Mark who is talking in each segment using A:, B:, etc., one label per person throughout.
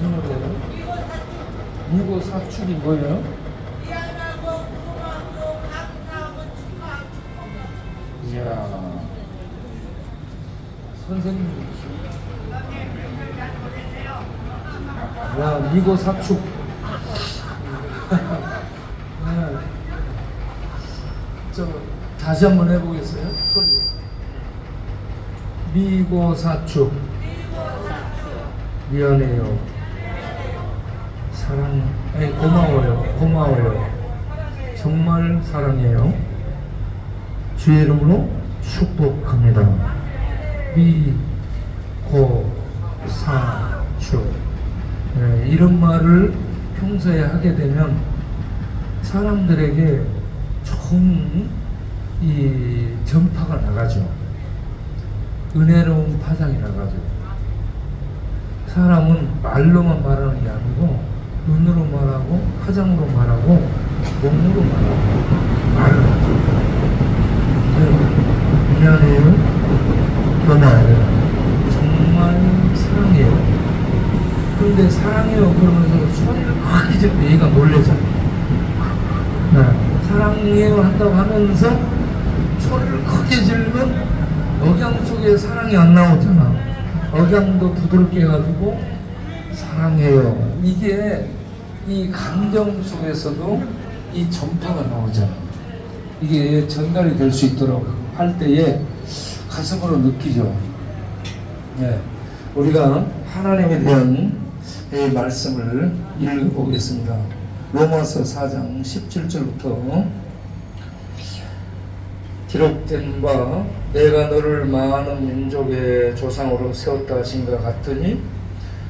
A: 무슨 노래예요? 미고 사축이 뭐예요?
B: 미안하고 고마워 감사하고 축하하고
A: 이야, 선생님이시죠? 야, 미고 사축. 네. 저 다시 한번 해보겠어요? 소리. 미고 사축. 미안해요. 사랑, 아니, 고마워요. 고마워요. 정말 사랑해요. 주의 이름으로 축복합니다. 미고 사축. 네, 이런 말을 평소에 하게 되면 사람들에게 좋은 이 전파가 나가죠. 은혜로운 파장이 나가죠. 사람은 말로만 말하는 게 아니고 눈으로 말하고 화장으로 말하고 몸으로 말하고 말을 하죠. 네, 미안해요. 고마워요. 정말 사랑해요. 그런데 사랑해요 그러면서 소리를 크게 지르면 얘가 놀래잖아요. 네, 사랑해요 한다고 하면서 소리를 크게 지르면 억양 속에 사랑이 안 나오잖아. 억양도 부드럽게 해가지고 사랑해요. 이게 이 감정 속에서도 이 전파가 나오잖아. 이게 전달이 될 수 있도록 할 때에 가슴으로 느끼죠. 네, 우리가 하나님에 대한 이 말씀을 읽어보겠습니다. 로마서 4장 17절부터 기록된 바 내가 너를 많은 민족의 조상으로 세웠다 하신 것 같으니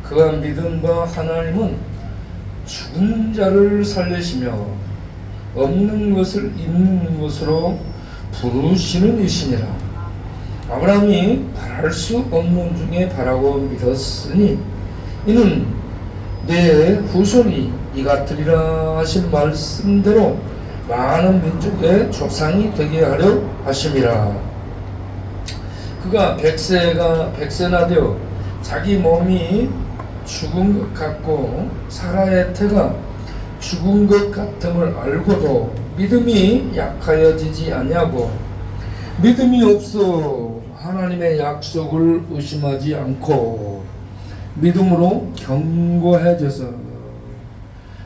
A: 그가 믿은 바 하나님은 죽은 자를 살리시며 없는 것을 있는 것으로 부르시는 이시니라. 아브라함이 바랄 수 없는 중에 바라고 믿었으니 이는 내 후손이 이 같으리라 하신 말씀대로 많은 민족의 조상이 되게 하려 하심이라. 그가 백세나 되어 자기 몸이 죽은 것 같고 사라의 태가 죽은 것 같음을 알고도 믿음이 약하여지지 아니하고 믿음이 없어 하나님의 약속을 의심하지 않고 믿음으로 견고해져서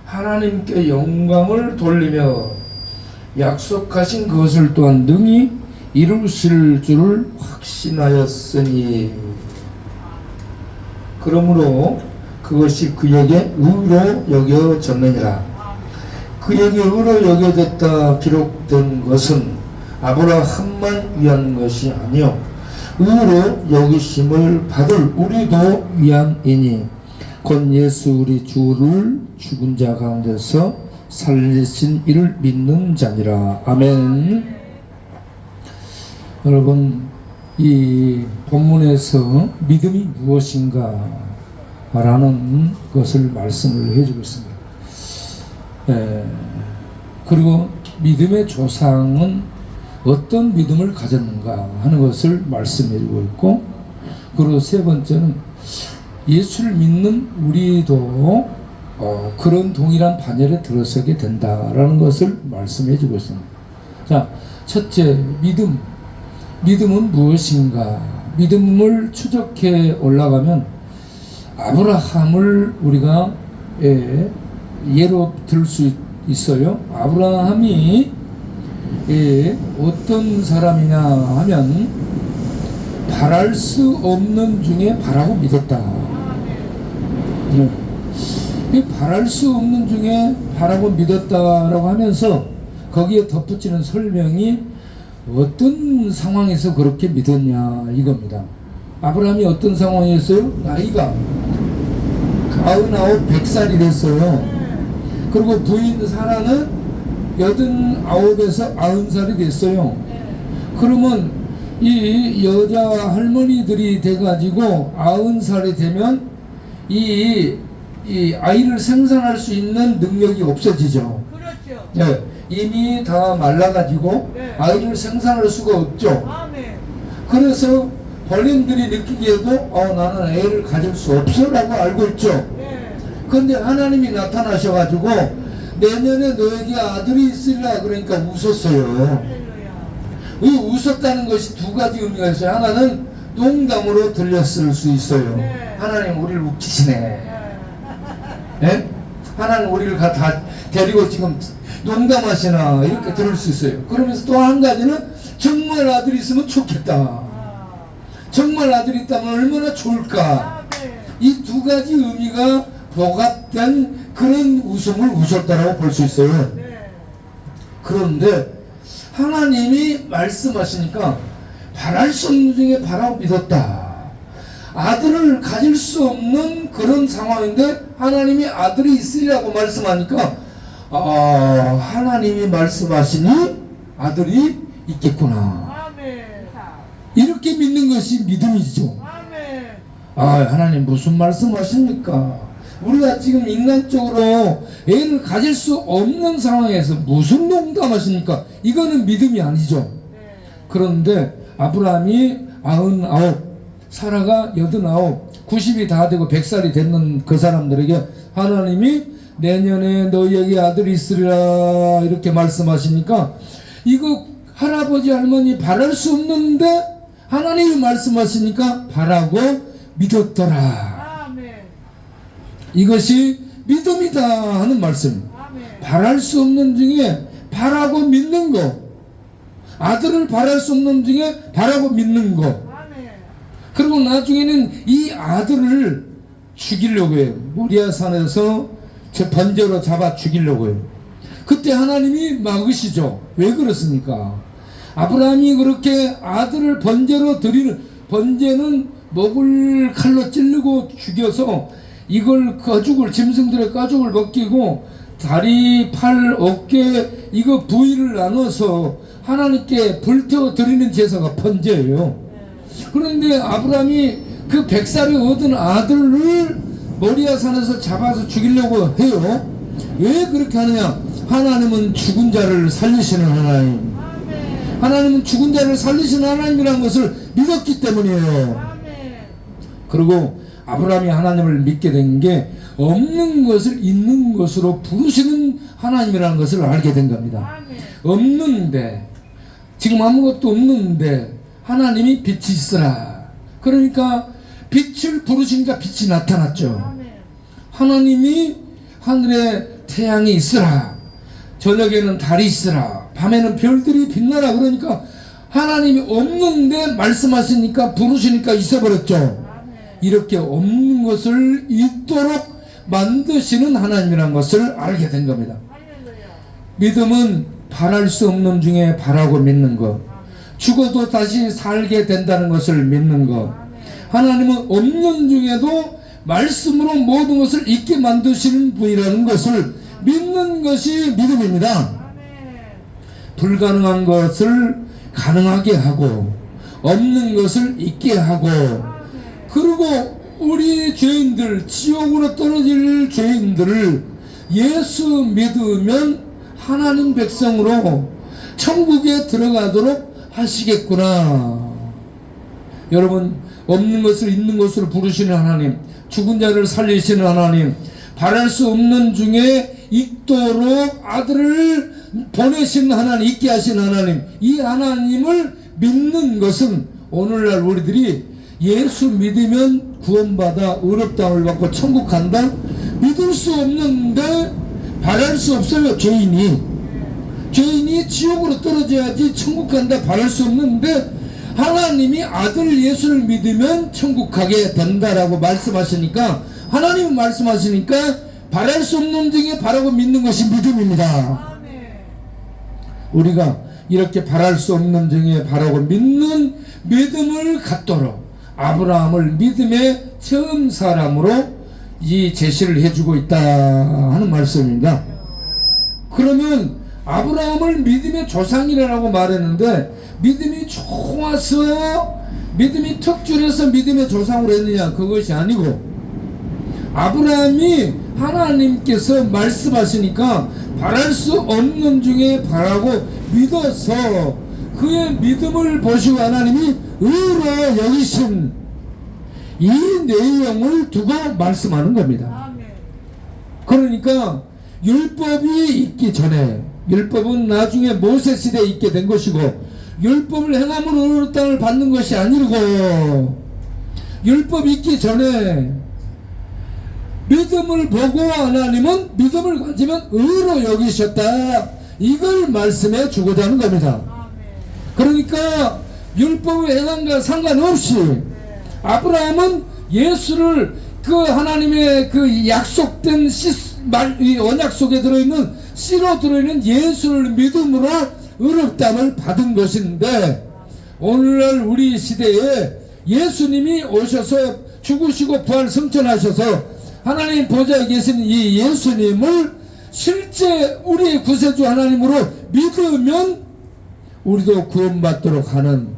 A: 하나님께 영광을 돌리며 약속하신 것을 또한 능히 이루실 줄을 확신하였으니 그러므로 그것이 그에게 의로 여겨졌느니라. 그에게 의로 여겨졌다 기록된 것은 아브라함만 위한 것이 아니요 의로 여기심을 받을 우리도 위함이니 곧 예수 우리 주를 죽은 자 가운데서 살리신 이를 믿는 자니라. 아멘. 여러분, 이 본문에서 믿음이 무엇인가 라는 것을 말씀을 해주고 있습니다. 그리고 믿음의 조상은 어떤 믿음을 가졌는가 하는 것을 말씀해주고 있고, 그리고 세 번째는 예수를 믿는 우리도 그런 동일한 반열에 들어서게 된다라는 것을 말씀해주고 있습니다. 자, 첫째, 믿음은 무엇인가? 믿음을 추적해 올라가면 아브라함을 우리가 예로 들 수 있어요. 아브라함이 어떤 사람이냐 하면 바랄 수 없는 중에 바라고 믿었다. 바랄 수 없는 중에 바라고 믿었다라고 하면서 거기에 덧붙이는 설명이 어떤 상황에서 그렇게 믿었냐 이겁니다. 아브라함이 어떤 상황이었어요? 나이가 99, 100살이 됐어요. 그리고 부인 사라는 89에서 90살이 됐어요. 그러면 이 여자 할머니들이 돼가지고 90살이 되면 이 아이를 생산할 수 있는 능력이 없어지죠.
B: 그렇죠.
A: 네, 이미 다 말라가지고
B: 네.
A: 아이를 생산할 수가 없죠.
B: 아멘.
A: 그래서 본인들이 느끼기에도 나는 애를 가질 수 없어 라고 알고 있죠.
B: 네.
A: 그런데 하나님이 나타나셔가지고 내년에 너에게 아들이 있으리라 그러니까 웃었어요.
B: 할렐루야.
A: 이 웃었다는 것이 두 가지 의미가 있어요. 하나는 농담으로 들렸을 수 있어요.
B: 네.
A: 하나님 우리를 웃기시네.
B: 네.
A: 예? 하나님 우리를 다 데리고 지금 농담하시나 이렇게 들을 수 있어요. 그러면서 또 한 가지는 정말 아들이 있으면 좋겠다.
B: 아.
A: 정말 아들이 있다면 얼마나 좋을까.
B: 아, 네.
A: 이 두 가지 의미가 부합된 그런 웃음을 웃었다라고 볼 수 있어요.
B: 네.
A: 그런데 하나님이 말씀하시니까 바랄 수 없는 중에 바라고 믿었다. 아들을 가질 수 없는 그런 상황인데 하나님이 아들이 있으리라고 말씀하니까 하나님이 말씀하시니 아들이 있겠구나.
B: 아멘.
A: 이렇게 믿는 것이 믿음이죠.
B: 아멘.
A: 하나님 무슨 말씀하십니까? 우리가 지금 인간적으로 애를 가질 수 없는 상황에서 무슨 농담하십니까? 이거는 믿음이 아니죠.
B: 네.
A: 그런데 아브라함이 99, 사라가 89, 90이 다 되고 100살이 됐는 그 사람들에게 하나님이 내년에 너희에게 아들이 있으리라 이렇게 말씀하시니까 이거 할아버지 할머니 바랄 수 없는데 하나님이 말씀하시니까 바라고 믿었더라.
B: 아멘.
A: 이것이 믿음이다 하는 말씀.
B: 아멘.
A: 바랄 수 없는 중에 바라고 믿는 거, 아들을 바랄 수 없는 중에 바라고 믿는 거.
B: 아멘.
A: 그리고 나중에는 이 아들을 죽이려고 해요. 모리아산에서 저 번제로 잡아 죽이려고 해요. 그때 하나님이 막으시죠. 왜 그렇습니까? 아브라함이 그렇게 아들을 번제로 드리는, 번제는 목을 칼로 찌르고 죽여서 이걸 가죽을, 짐승들의 가죽을 벗기고 다리, 팔, 어깨 이거 부위를 나눠서 하나님께 불태워 드리는 제사가 번제예요. 그런데 아브라함이 그 100살이 얻은 아들을 모리아산에서 잡아서 죽이려고 해요. 왜 그렇게 하느냐? 하나님은 죽은 자를 살리시는 하나님.
B: 아멘.
A: 하나님은 죽은 자를 살리시는 하나님이라는 것을 믿었기 때문이에요.
B: 아멘.
A: 그리고 아브라함이 하나님을 믿게 된 게 없는 것을 있는 것으로 부르시는 하나님이라는 것을 알게 된 겁니다.
B: 아멘.
A: 없는데, 지금 아무것도 없는데 하나님이 빛이 있으라. 그러니까 빛을 부르시니까 빛이 나타났죠.
B: 아멘.
A: 하나님이 하늘에 태양이 있으라, 저녁에는 달이 있으라, 밤에는 별들이 빛나라. 그러니까 하나님이 없는데 말씀하시니까 부르시니까 있어버렸죠.
B: 아멘.
A: 이렇게 없는 것을 있도록 만드시는 하나님이라는 것을 알게 된 겁니다.
B: 할렐루야.
A: 믿음은 바랄 수 없는 중에 바라고 믿는 것, 죽어도 다시 살게 된다는 것을 믿는 것. 하나님은 없는 중에도 말씀으로 모든 것을 있게 만드시는 분이라는 것을 믿는 것이 믿음입니다.
B: 아멘.
A: 불가능한 것을 가능하게 하고 없는 것을 있게 하고, 그리고 우리 죄인들, 지옥으로 떨어질 죄인들을 예수 믿으면 하나님 백성으로 천국에 들어가도록 하시겠구나. 여러분, 없는 것을 있는 것으로 부르시는 하나님, 죽은 자를 살리시는 하나님, 바랄 수 없는 중에 있도록 아들을 보내신 하나님, 있게 하신 하나님, 이 하나님을 믿는 것은 오늘날 우리들이 예수 믿으면 구원받아 어렵다함을 받고 천국 간다? 믿을 수 없는데 바랄 수 없어요. 죄인이 지옥으로 떨어져야지 천국 간다 바랄 수 없는데 하나님이 아들 예수를 믿으면 천국 가게 된다라고 말씀하시니까, 하나님은 말씀하시니까 바랄 수 없는 중에 바라고 믿는 것이 믿음입니다.
B: 아멘.
A: 우리가 이렇게 바랄 수 없는 중에 바라고 믿는 믿음을 갖도록 아브라함을 믿음의 처음 사람으로 이 제시를 해주고 있다 하는 말씀입니다. 그러면 아브라함을 믿음의 조상이라고 말했는데 믿음이 좋아서, 믿음이 특출해서 믿음의 조상으로 했느냐? 그것이 아니고, 아브라함이 하나님께서 말씀하시니까 바랄 수 없는 중에 바라고 믿어서 그의 믿음을 보시고 하나님이 의로 여기신 이 내용을 두고 말씀하는 겁니다.
B: 아멘.
A: 그러니까 율법이 있기 전에, 율법은 나중에 모세 시대에 있게 된 것이고, 율법을 행함으로 어느 땅을 받는 것이 아니고, 율법이 있기 전에 믿음을 보고 하나님은 믿음을 가지면 의로 여기셨다, 이걸 말씀해 주고자 하는 겁니다. 그러니까 율법의 행함과 상관없이 아브라함은 예수를, 그 하나님의 그 약속된 이 언약 속에 들어있는 씨로 들어있는 예수를 믿음으로 의롭다함을 받은 것인데, 오늘날 우리 시대에 예수님이 오셔서 죽으시고 부활 승천하셔서 하나님 보좌에 계신 이 예수님을 실제 우리의 구세주 하나님으로 믿으면 우리도 구원받도록 하는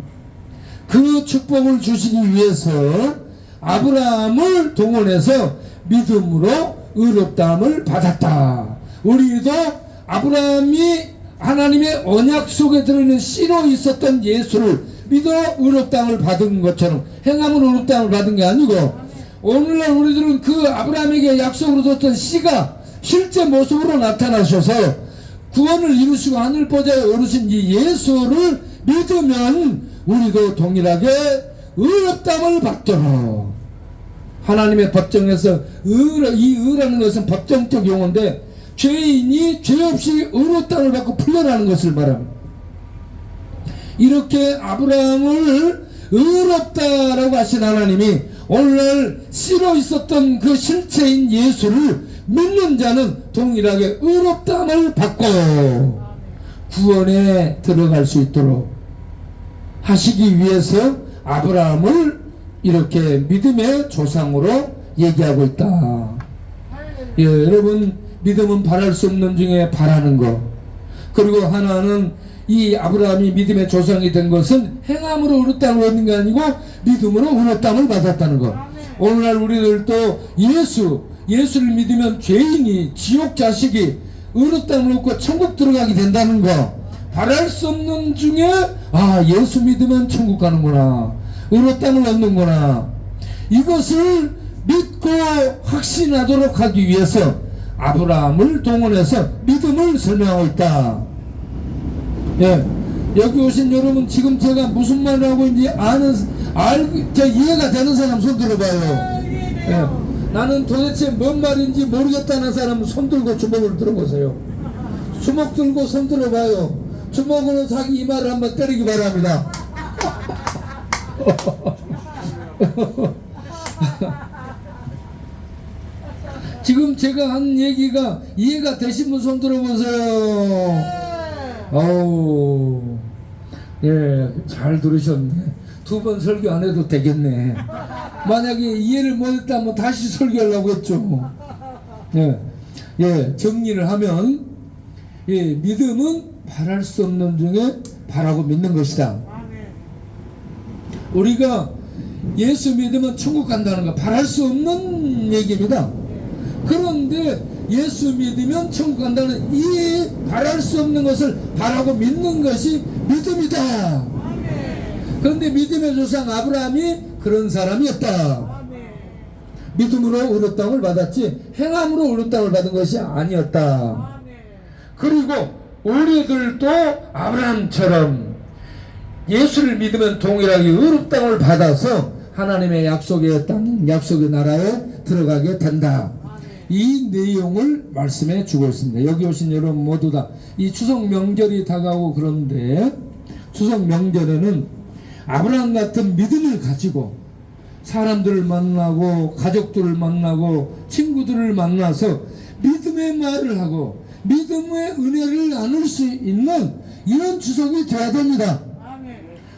A: 그 축복을 주시기 위해서 아브라함을 동원해서 믿음으로 의롭다함을 받았다. 우리도 아브라함이 하나님의 언약 속에 들어있는 씨로 있었던 예수를 믿어 의롭다함을 받은 것처럼 행함으로 의롭다함을 받은 게 아니고, 오늘날 우리들은 그 아브라함에게 약속으로 줬던 씨가 실제 모습으로 나타나셔서 구원을 이루시고 하늘 보좌에 오르신 이 예수를 믿으면 우리도 동일하게 의롭다함을 받도록, 하나님의 법정에서 이 의라는 것은 법정적 용어인데 죄인이 죄 없이 의롭다함을 받고 풀려나는 것을 말합니다. 이렇게 아브라함을 의롭다라고 하신 하나님이 오늘날 씨로 있었던 그 실체인 예수를 믿는 자는 동일하게 의롭다함을 받고 구원에 들어갈 수 있도록 하시기 위해서 아브라함을 이렇게 믿음의 조상으로 얘기하고 있다. 예, 여러분, 믿음은 바랄 수 없는 중에 바라는 것, 그리고 하나는 이 아브라함이 믿음의 조상이 된 것은 행함으로 의롭다함을 얻는 게 아니고 믿음으로 의롭다함을 받았다는 것. 오늘날 우리들도 예수를 믿으면 죄인이, 지옥 자식이 의롭다함을 얻고 천국 들어가게 된다는 것, 바랄 수 없는 중에 예수 믿으면 천국 가는구나, 의롭다함을 얻는구나, 이것을 믿고 확신하도록 하기 위해서 아브라함을 동원해서 믿음을 설명하고 있다. 예, 여기 오신 여러분, 지금 제가 무슨 말을 하고 있는지 이해가 되는 사람 손 들어봐요. 예, 나는 도대체 뭔 말인지 모르겠다는 사람 손 들고 주먹을 들어보세요. 주먹 들고 손 들어봐요. 주먹으로 자기 이마를 한번 때리기 바랍니다. 지금 제가 한 얘기가 이해가 되신 분 손 들어보세요. 어우, 예, 잘 들으셨네. 2번 설교 안 해도 되겠네. 만약에 이해를 못했다면 다시 설교하려고 했죠. 예, 정리를 하면, 예, 믿음은 바랄 수 없는 중에 바라고 믿는 것이다. 우리가 예수 믿으면 천국 간다는 거 바랄 수 없는 얘기입니다. 그런데 예수 믿으면 천국 간다는 이 바랄 수 없는 것을 바라고 믿는 것이 믿음이다. 그런데 믿음의 조상 아브라함이 그런 사람이었다. 믿음으로 의롭다함을 받았지 행함으로 의롭다함을 받은 것이 아니었다. 그리고 우리들도 아브라함처럼 예수를 믿으면 동일하게 의롭다함을 받아서 하나님의 약속의 땅, 약속의 나라에 들어가게 된다. 이 내용을 말씀해 주고 있습니다. 여기 오신 여러분 모두 다 이 추석 명절이 다가오고 그런데, 추석 명절에는 아브라함 같은 믿음을 가지고 사람들을 만나고 가족들을 만나고 친구들을 만나서 믿음의 말을 하고 믿음의 은혜를 나눌 수 있는 이런 추석이 돼야 됩니다.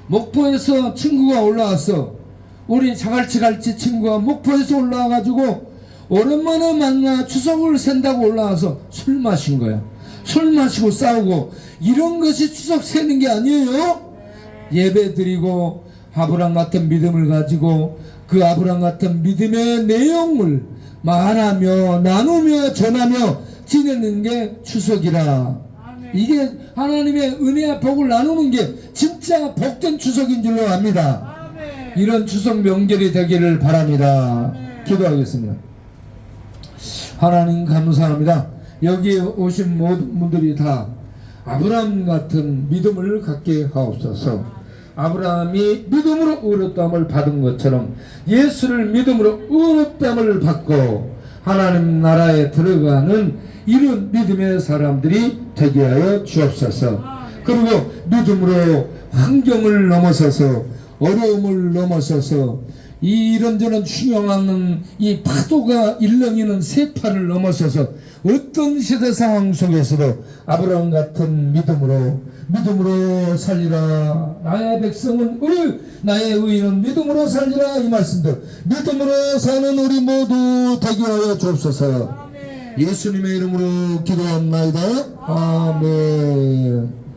A: 목포에서 친구가 올라왔어. 우리 자갈치갈치 친구가 목포에서 올라와가지고 오랜만에 만나 추석을 샌다고 올라와서 술 마신 거야. 술 마시고 싸우고, 이런 것이 추석 새는 게 아니에요. 예배 드리고 아브라함 같은 믿음을 가지고 그 아브라함 같은 믿음의 내용을 말하며 나누며 전하며 지내는 게 추석이라. 이게 하나님의 은혜와 복을 나누는 게 진짜 복된 추석인 줄로 압니다. 이런 추석 명절이 되기를 바랍니다. 기도하겠습니다. 하나님 감사합니다. 여기에 오신 모든 분들이 다 아브라함 같은 믿음을 갖게 하옵소서. 아브라함이 믿음으로 의롭다함을 받은 것처럼 예수를 믿음으로 의롭다함을 받고 하나님 나라에 들어가는 이런 믿음의 사람들이 되게 하여 주옵소서. 그리고 믿음으로 환경을 넘어서서 어려움을 넘어서서 이 이런저런 충영하는 이 파도가 일렁이는 세파를 넘어서서 어떤 시대 상황 속에서도 아브라함 같은 믿음으로 살리라. 나의 백성은 나의 의인은 믿음으로 살리라. 이 말씀들 믿음으로 사는 우리 모두 되게 하여 주옵소서.
B: 아멘.
A: 예수님의 이름으로 기도합나이다. 아멘.